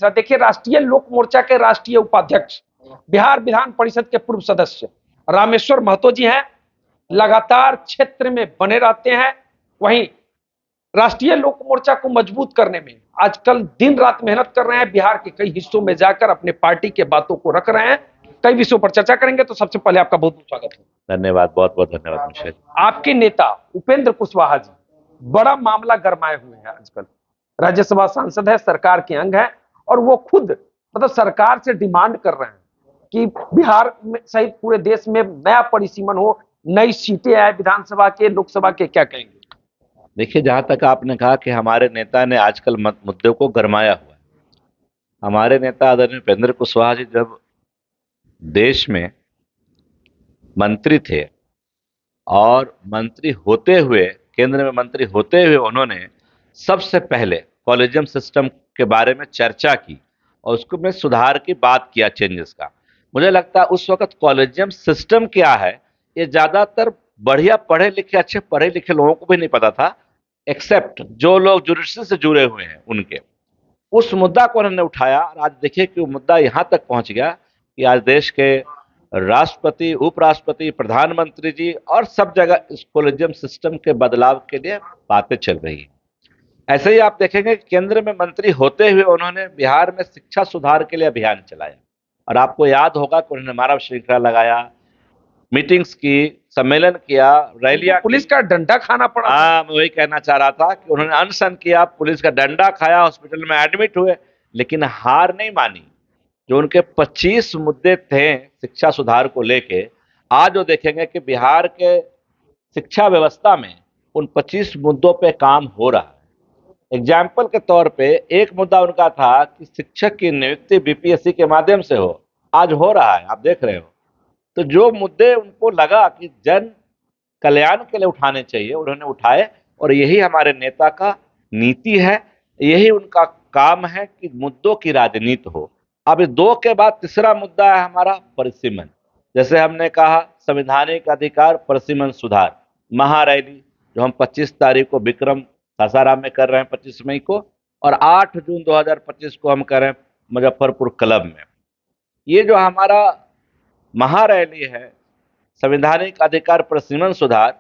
देखिए, राष्ट्रीय लोक मोर्चा के राष्ट्रीय उपाध्यक्ष, बिहार विधान परिषद के पूर्व सदस्य रामेश्वर महतो जी हैं। लगातार क्षेत्र में बने रहते हैं। वहीं राष्ट्रीय लोक मोर्चा को मजबूत करने में आजकल दिन रात मेहनत कर रहे हैं। बिहार के कई हिस्सों में जाकर अपने पार्टी के बातों को रख रहे हैं। कई विषयों पर चर्चा करेंगे। तो सबसे पहले आपका बहुत बहुत स्वागत है। धन्यवाद, बहुत बहुत धन्यवाद मिशेल। आपके नेता उपेंद्र कुशवाहा जी बड़ा मामला गरमाए हुए हैं आजकल। राज्यसभा सांसद है, सरकार के अंग है, और वो खुद मतलब सरकार से डिमांड कर रहे हैं कि बिहार में सहित पूरे देश में नया परिसीमन हो, नई सीटें आए विधानसभा के, लोकसभा के। क्या कहेंगे? देखिए, जहां तक आपने कहा कि हमारे नेता ने आजकल मुद्दों को गरमाया हुआ है, हमारे नेता आदरणीय उपेंद्र कुशवाहा जी जब देश में मंत्री थे और मंत्री होते हुए, केंद्र में मंत्री होते हुए, उन्होंने सबसे पहले कॉलेजियम सिस्टम के बारे में चर्चा की और उसको में सुधार की बात किया, चेंजेस का। मुझे लगता है उस वक्त कॉलेजियम सिस्टम क्या है ये ज्यादातर बढ़िया पढ़े लिखे, अच्छे पढ़े लिखे लोगों को भी नहीं पता था, एक्सेप्ट जो लोग ज्यूडिशरी से जुड़े हुए हैं उनके। उस मुद्दा को उन्होंने उठाया और आज देखिए कि वो मुद्दा यहां तक पहुंच गया कि आज देश के राष्ट्रपति, उपराष्ट्रपति, प्रधानमंत्री जी और सब जगह इस कॉलेजियम सिस्टम के बदलाव के लिए बातें चल रही हैं। ऐसे ही आप देखेंगे केंद्र में मंत्री होते हुए उन्होंने बिहार में शिक्षा सुधार के लिए अभियान चलाया और आपको याद होगा कि उन्होंने मानव श्रृंखला लगाया, मीटिंग्स की, सम्मेलन किया, रैलियां, पुलिस का डंडा खाना पड़ा। हाँ, मैं वही कहना चाह रहा था कि उन्होंने अनशन किया, पुलिस का डंडा खाया, हॉस्पिटल में एडमिट हुए, लेकिन हार नहीं मानी। जो उनके 25 मुद्दे थे शिक्षा सुधार को लेके, आज वो देखेंगे कि बिहार के शिक्षा व्यवस्था में उन 25 मुद्दों पे काम हो रहा है। एग्जाम्पल के तौर पे एक मुद्दा उनका था कि शिक्षक की नियुक्ति बीपीएससी के माध्यम से हो, आज हो रहा है, आप देख रहे हो। तो जो मुद्दे उनको लगा कि जन कल्याण के लिए उठाने चाहिए, उन्होंने उठाए और यही हमारे नेता का नीति है, यही उनका काम है कि मुद्दों की राजनीति हो। अब इस दो के बाद तीसरा मुद्दा है हमारा परिसीमन। जैसे हमने कहा संवैधानिक अधिकार परिसीमन सुधार, महारैली जो हम 25 तारीख को विक्रम सासाराम में कर रहे हैं 25 मई को, और 8 जून 2025 को हम कर रहे हैं मुजफ्फरपुर क्लब में। ये जो हमारा महारैली है संवैधानिक अधिकार परिसीमन सुधार,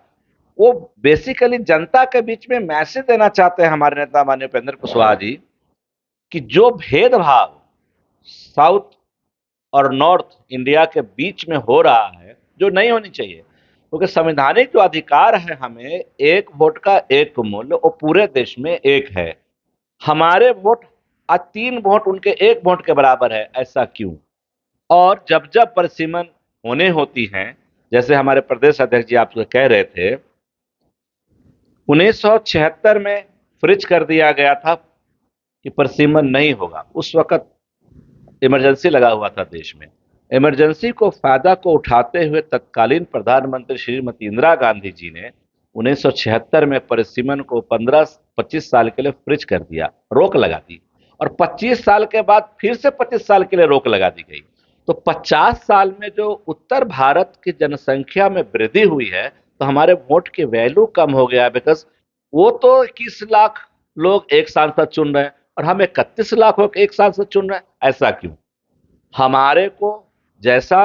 वो बेसिकली जनता के बीच में मैसेज देना चाहते हैं हमारे नेता माननीय उपेंद्र कुशवाहा जी कि जो भेदभाव साउथ और नॉर्थ इंडिया के बीच में हो रहा है, जो नहीं होनी चाहिए, क्योंकि संवैधानिक जो अधिकार है हमें, एक वोट का एक मूल्य, वो पूरे देश में एक है। हमारे वोट आज 3 वोट उनके 1 वोट के बराबर है, ऐसा क्यों? और जब जब परिसीमन होने होती हैं, जैसे हमारे प्रदेश अध्यक्ष जी आपसे कह रहे थे, 1976 में फ्रिज कर दिया गया था कि परिसीमन नहीं होगा। उस वक्त इमरजेंसी लगा हुआ था देश में। इमरजेंसी को फायदा को उठाते हुए तत्कालीन प्रधानमंत्री श्रीमती इंदिरा गांधी जी ने 1976 में परिसीमन को 15-25 साल के लिए फ्रिज कर दिया, रोक लगा दी, और 25 साल के बाद फिर से 25 साल के लिए रोक लगा दी गई। तो 50 साल में जो उत्तर भारत की जनसंख्या में वृद्धि हुई है, तो हमारे वोट की वैल्यू कम हो गया, बिकॉज वो तो 21 लाख लोग एक सांसद चुन रहे हैं और हम 31 लाख लोग एक सांसद चुन रहे हैं, ऐसा क्यों? हमारे को जैसा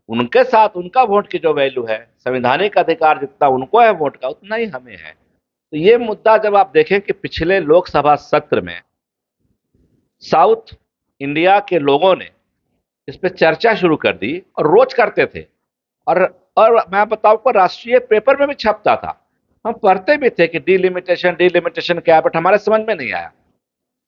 उनके साथ उनका वोट की जो वैल्यू है, संवैधानिक अधिकार जितना उनको है वोट का, उतना ही हमें है। तो ये मुद्दा जब आप देखें कि पिछले लोकसभा सत्र में साउथ इंडिया के लोगों ने इस पे चर्चा शुरू कर दी और रोज करते थे, और मैं बताऊं राष्ट्रीय पेपर में भी छपता था, हम पढ़ते भी थे कि डिलिमिटेशन क्या है, बट हमारे समझ में नहीं आया।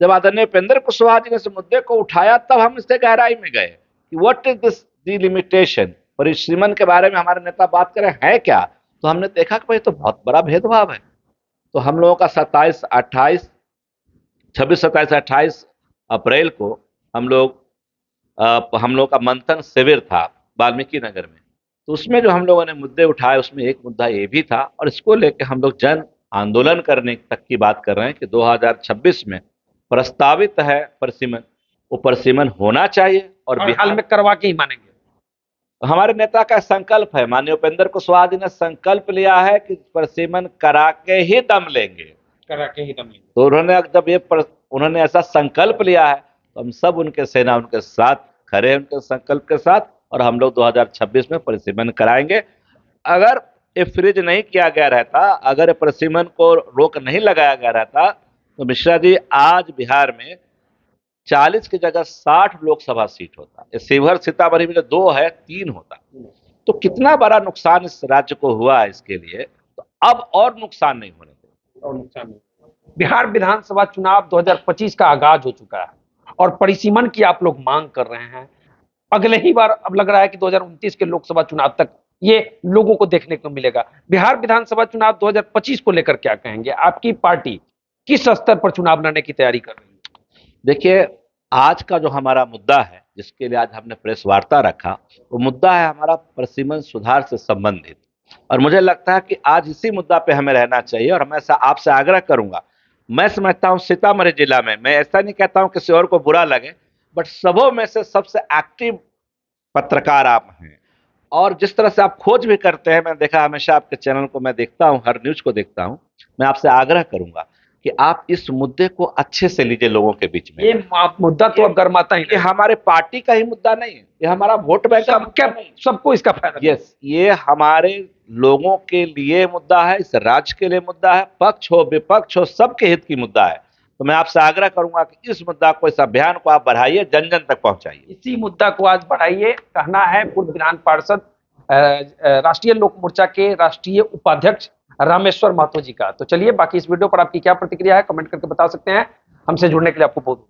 जब आदरणीय उपेंद्र कुशवाहा जी ने इस मुद्दे को उठाया, तब हम इससे गहराई में गए कि व्हाट इज दिस डिलिमिटेशन, परिसीमन के बारे में हमारे नेता बात करें है क्या। तो हमने देखा कि भाई तो बहुत बड़ा भेदभाव है। तो हम लोगों का 26, 27, 28 अप्रैल को हम लोग का मंथन शिविर था वाल्मीकि नगर में। तो उसमें जो हम लोगों ने मुद्दे उठाए, उसमें एक मुद्दा ये भी था, और इसको लेकर हम लोग जन आंदोलन करने तक की बात कर रहे हैं कि 2026 में प्रस्तावित है परिसीमन, वो परिसीमन होना चाहिए और बिहार में करवा के ही मानेंगे। हमारे नेता का संकल्प है, माननीय उपेंद्र कुशवाहा जी ने संकल्प लिया है कि परिसीमन करा के ही दम लेंगे, करा के ही दम लेंगे। तो उन्होंने जब उन्होंने ऐसा संकल्प लिया है, तो हम सब उनके सेना उनके साथ खड़े हैं, उनके संकल्प के साथ, और हम लोग 2026 में परिसीमन कराएंगे। अगर ये फ्रीज नहीं किया गया रहता, अगर ये परिसीमन को रोक नहीं लगाया गया रहता, तो मिश्रा जी आज बिहार में 40 की जगह 60 लोकसभा सीट होता। ये शिवहर सीतामढ़ी में जो 2 है 3 होता। तो कितना बड़ा नुकसान इस राज्य को हुआ है इसके लिए, तो अब और नुकसान नहीं होने देंगे। और नुकसान नहीं। बिहार विधानसभा चुनाव 2025 का आगाज हो चुका है और परिसीमन की आप लोग मांग कर रहे हैं। अगले ही बार अब लग रहा है कि 2029 के लोकसभा चुनाव तक ये लोगों को देखने को मिलेगा। बिहार विधानसभा चुनाव 2025 को लेकर क्या कहेंगे? आपकी पार्टी किस स्तर पर चुनाव लड़ने की तैयारी कर रही है? देखिए, आज का जो हमारा मुद्दा है, जिसके लिए आज हमने प्रेस वार्ता रखा, वो मुद्दा है हमारा परिसीमन सुधार से संबंधित। और मुझे लगता है कि आज इसी मुद्दा पे हमें रहना चाहिए। और मैं आपसे आग्रह करूंगा, मैं समझता हूं सीतामढ़ी जिला में, मैं ऐसा नहीं कहता हूं किसी और को बुरा लगे, बट सबों में से सबसे एक्टिव पत्रकार आप हैं। और जिस तरह से आप खोज भी करते हैं, मैं देखा हमेशा आपके चैनल को मैं देखता हूं, हर न्यूज को देखता हूं। मैं आपसे आग्रह करूंगा कि आप इस मुद्दे को अच्छे से लीजिए लोगों के बीच में। ये मुद्दा तो अब गर्माता ही ये हमारे पार्टी का ही मुद्दा नहीं है, ये हमारा वोट बैंक का मुद्दा नहीं है। सबको इसका फायदा। यस, ये हमारे लोगों के लिए मुद्दा है, इस राज्य के लिए मुद्दा है, पक्ष हो विपक्ष हो सबके हित की मुद्दा है। तो मैं आपसे आग्रह करूंगा कि इस मुद्दा को, इस अभियान को आप बढ़ाइए, जन जन तक पहुंचाइए। इसी मुद्दा को आज बढ़ाइए, कहना है पूर्व विधान पार्षद राष्ट्रीय लोक मोर्चा के राष्ट्रीय उपाध्यक्ष रामेश्वर महतो जी का। तो चलिए, बाकी इस वीडियो पर आपकी क्या प्रतिक्रिया है कमेंट करके बता सकते हैं। हमसे जुड़ने के लिए आपको बहुत